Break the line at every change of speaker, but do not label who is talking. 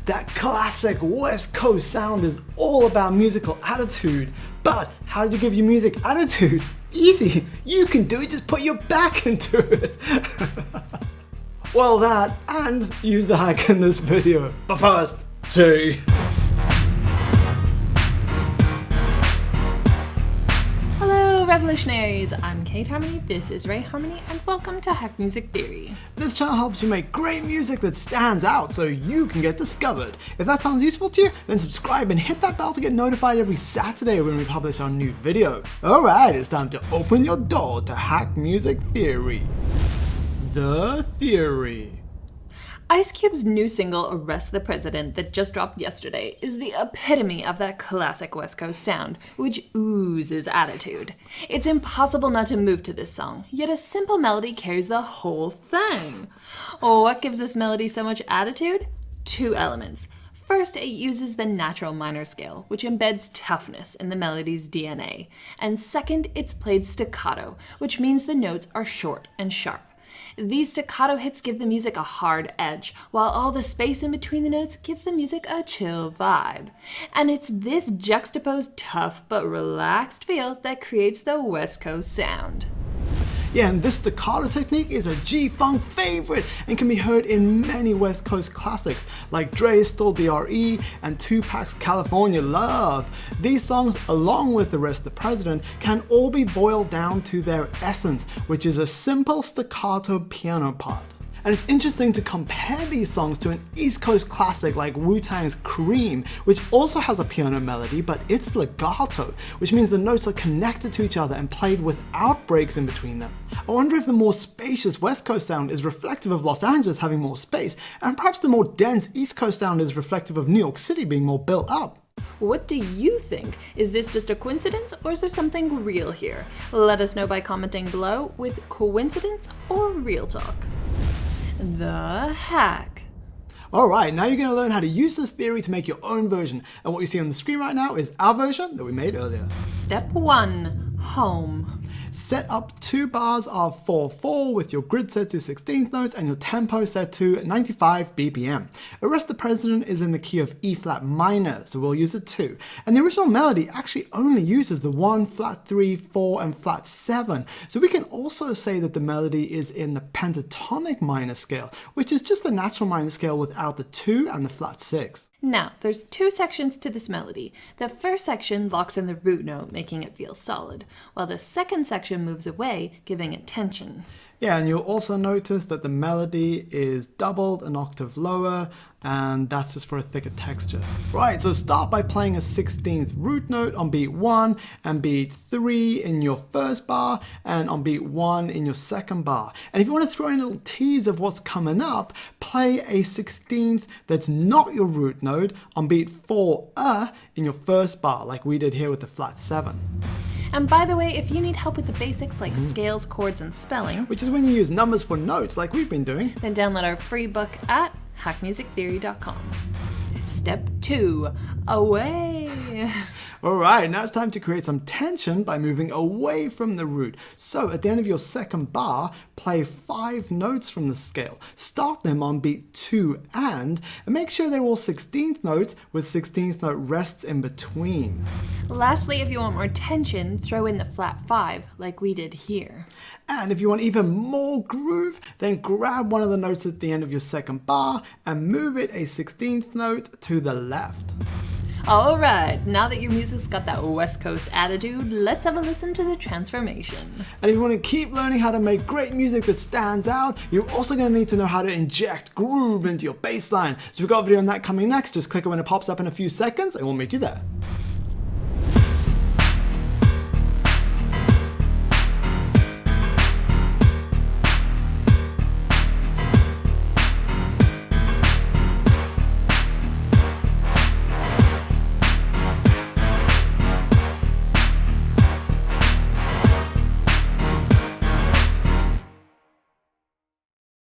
that classic West Coast sound is all about musical attitude. But how do you give your music attitude? Easy, you can do it, just put your back into it. Well, that and use the hack in this video. But first, tea.
Revolutionaries, I'm Kate Harmony, this is Ray Harmony, and welcome to Hack Music Theory.
This channel helps you make great music that stands out so you can get discovered. If that sounds useful to you, then subscribe and hit that bell to get notified every Saturday when we publish our new video. Alright, it's time to open your door to Hack Music Theory. The Theory.
Ice Cube's new single, Arrest the President, that just dropped yesterday, is the epitome of that classic West Coast sound, which oozes attitude. It's impossible not to move to this song, yet a simple melody carries the whole thing. What gives this melody so much attitude? Two elements. First, it uses the natural minor scale, which embeds toughness in the melody's DNA. And second, it's played staccato, which means the notes are short and sharp. These staccato hits give the music a hard edge, while all the space in between the notes gives the music a chill vibe. And it's this juxtaposed, tough but relaxed feel that creates the West Coast sound.
Yeah, and this staccato technique is a G-Funk favorite and can be heard in many West Coast classics like Dre's Still DRE and Tupac's California Love. These songs, along with Arrest the President, can all be boiled down to their essence, which is a simple staccato piano part. And it's interesting to compare these songs to an East Coast classic like Wu-Tang's Cream, which also has a piano melody, but it's legato, which means the notes are connected to each other and played without breaks in between them. I wonder if the more spacious West Coast sound is reflective of Los Angeles having more space, and perhaps the more dense East Coast sound is reflective of New York City being more built up.
What do you think? Is this just a coincidence, or is there something real here? Let us know by commenting below with coincidence or real talk. The hack.
Alright, now you're going to learn how to use this theory to make your own version, and what you see on the screen right now is our version that we made earlier.
Step 1. Home.
Set up 2 bars of 4/4 with your grid set to 16th notes and your tempo set to 95 BPM. Arrest the President is in the key of E flat minor, so we'll use it too. And the original melody actually only uses the 1, flat 3, 4, and flat 7. So we can also say that the melody is in the pentatonic minor scale, which is just the natural minor scale without the 2 and the flat 6.
Now, there's 2 sections to this melody. The first section locks in the root note, making it feel solid, while the second section moves away, giving it tension.
Yeah, and you'll also notice that the melody is doubled an octave lower, and that's just for a thicker texture. Right, so start by playing a 16th root note on beat 1 and beat 3 in your first bar and on beat 1 in your second bar. And if you want to throw in a little tease of what's coming up, play a 16th that's not your root note on beat 4 in your first bar, like we did here with the flat 7.
And by the way, if you need help with the basics like scales, chords, and spelling,
which is when you use numbers for notes like we've been doing,
then download our free book at hackmusictheory.com. Step 2. Away.
Alright, now it's time to create some tension by moving away from the root. So at the end of your second bar, play 5 notes from the scale. Start them on beat 2 and make sure they're all 16th notes with 16th note rests in between.
Lastly, if you want more tension, throw in the flat 5 like we did here.
And if you want even more groove, then grab one of the notes at the end of your second bar and move it a 16th note to the left.
Alright, now that your music's got that West Coast attitude, let's have a listen to the transformation.
And if you want to keep learning how to make great music that stands out, you're also going to need to know how to inject groove into your bass line. So we've got a video on that coming next. Just click it when it pops up in a few seconds and we'll meet you there.